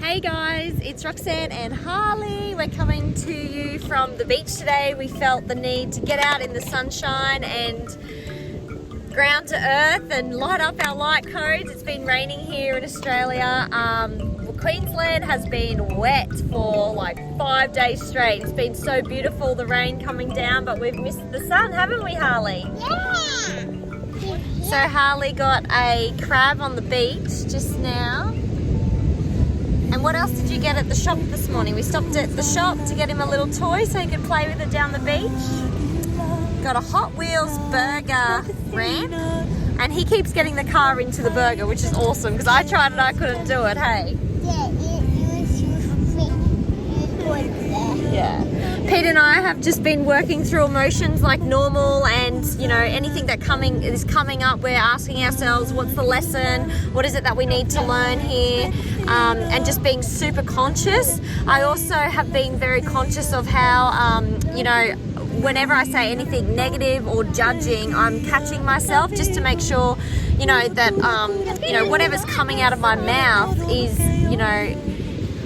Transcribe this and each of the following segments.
Hey guys, it's Roxanne and Harley. We're coming to you from the beach today. We felt the need to get out in the sunshine and ground to earth and light up our light codes. It's been raining here in Australia. Queensland has been wet for like 5 days straight. It's been so beautiful, the rain coming down, but we've missed the sun, haven't we, Harley? Yeah! So Harley got a crab on the beach just now. And what else did you get at the shop this morning? We stopped at the shop to get him a little toy so he could play with it down the beach. Got a Hot Wheels burger ramp. And he keeps getting the car into the burger, which is awesome because I tried and I couldn't do it, hey? Yeah, Yeah. Pete and I have just been working through emotions like normal, and you know, anything that is coming up, we're asking ourselves, what's the lesson? What is it that we need to learn here? And just being super conscious. I also have been very conscious of how, you know, whenever I say anything negative or judging, I'm catching myself just to make sure, you know, that, you know, whatever's coming out of my mouth is, you know,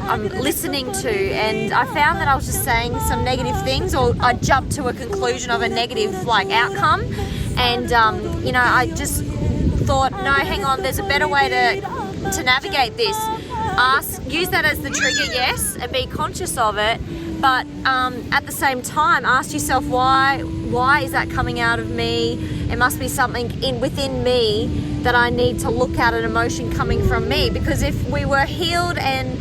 I'm listening to. And I found that I was just saying some negative things, or I jumped to a conclusion of a negative like outcome, and you know, I just thought, no, hang on, there's a better way to navigate this. Use that as the trigger, yes, and be conscious of it, but at the same time ask yourself, why is that coming out of me? It must be something within me that I need to look at, an emotion coming from me, because if we were healed and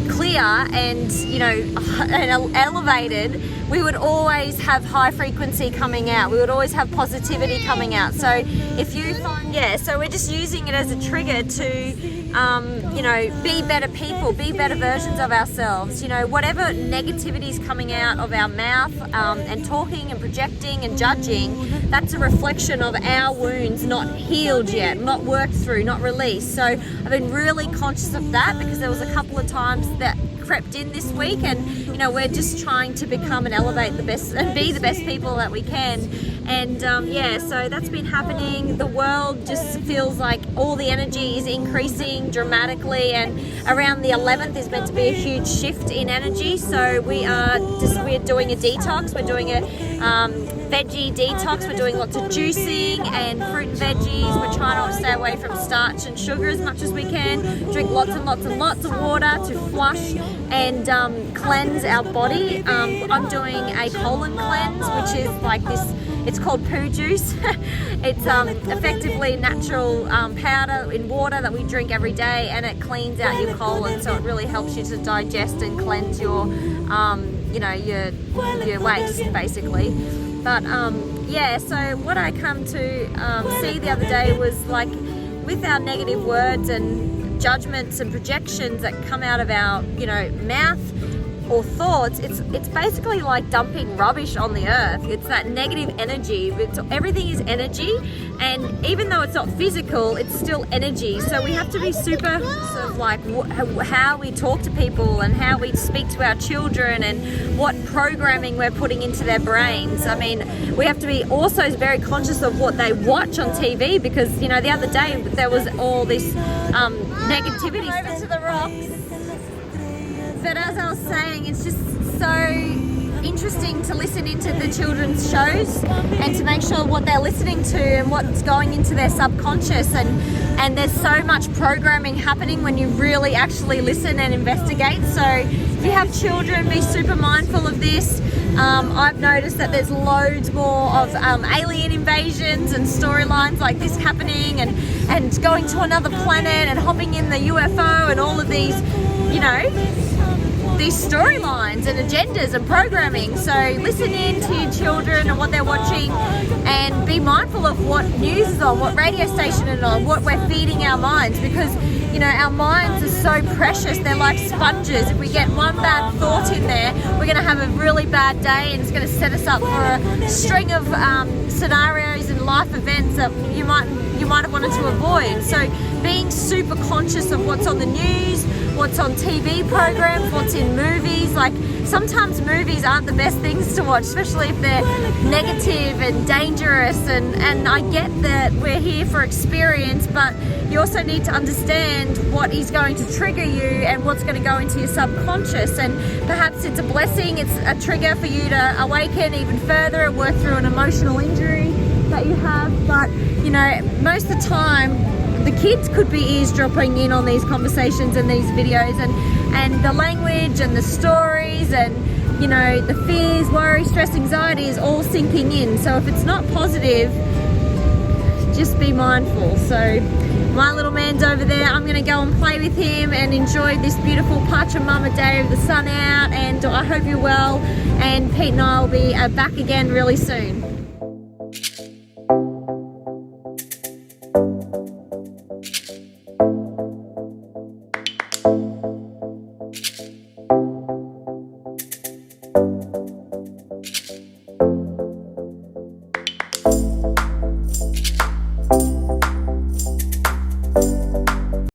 clear and, you know, and elevated, we would always have high frequency coming out. We would always have positivity coming out. So if you find, so we're just using it as a trigger to, you know, be better people, be better versions of ourselves. You know, whatever negativity is coming out of our mouth and talking and projecting and judging, that's a reflection of our wounds not healed yet, not worked through, not released. So I've been really conscious of that because there was a couple of times that crept in this week, and you know, we're just trying to become and elevate the best and be the best people that we can. And so that's been happening. The world just feels like all the energy is increasing dramatically, and around the 11th is meant to be a huge shift in energy. So we're doing a detox. We're doing a veggie detox. We're doing lots of juicing and fruit and veggies. We're trying to stay away from starch and sugar as much as we can. Drink lots and lots and lots of water to flush and cleanse our body. I'm doing a colon cleanse, which is like this. It's called poo juice. It's effectively natural powder in water that we drink every day, and it cleans out your colon, so it really helps you to digest and cleanse your, you know, your waste basically. But so what I come to see the other day was, like, with our negative words and judgments and projections that come out of our, you know, mouth or thoughts, it's basically like dumping rubbish on the earth. It's that negative energy. Everything is energy, and even though it's not physical, it's still energy. So we have to be super sort of like how we talk to people and how we speak to our children and what programming we're putting into their brains. I mean, we have to be also very conscious of what they watch on TV, because, you know, the other day there was all this negativity. Over to the rocks. But as I was saying, it's just so interesting to listen into the children's shows and to make sure what they're listening to and what's going into their subconscious, and there's so much programming happening when you really actually listen and investigate. So if you have children, be super mindful of this. I've noticed that there's loads more of alien invasions and storylines like this happening, and going to another planet and hopping in the UFO and all of these, you know, these storylines and agendas and programming. So listen in to your children and what they're watching, and be mindful of what news is on, what radio station is on, what we're feeding our minds, because, you know, our minds are so precious. They're like sponges. If we get one bad thought in there, we're going to have a really bad day, and it's going to set us up for a string of scenarios and life events that you might have wanted to avoid. So being super conscious of what's on the news, what's on TV programs, what's in movies. Like, sometimes movies aren't the best things to watch, especially if they're negative and dangerous, and I get that we're here for experience, but you also need to understand what is going to trigger you and what's going to go into your subconscious. And perhaps it's a blessing, it's a trigger for you to awaken even further and work through an emotional injury that you have. But you know, most of the time the kids could be eavesdropping in on these conversations and these videos, and the language and the stories and, you know, the fears, worry, stress, anxiety is all sinking in. So if it's not positive, just be mindful. So my little man's over there. I'm going to go and play with him and enjoy this beautiful Pachamama day with the sun out, and I hope you're well, and Pete and I will be back again really soon.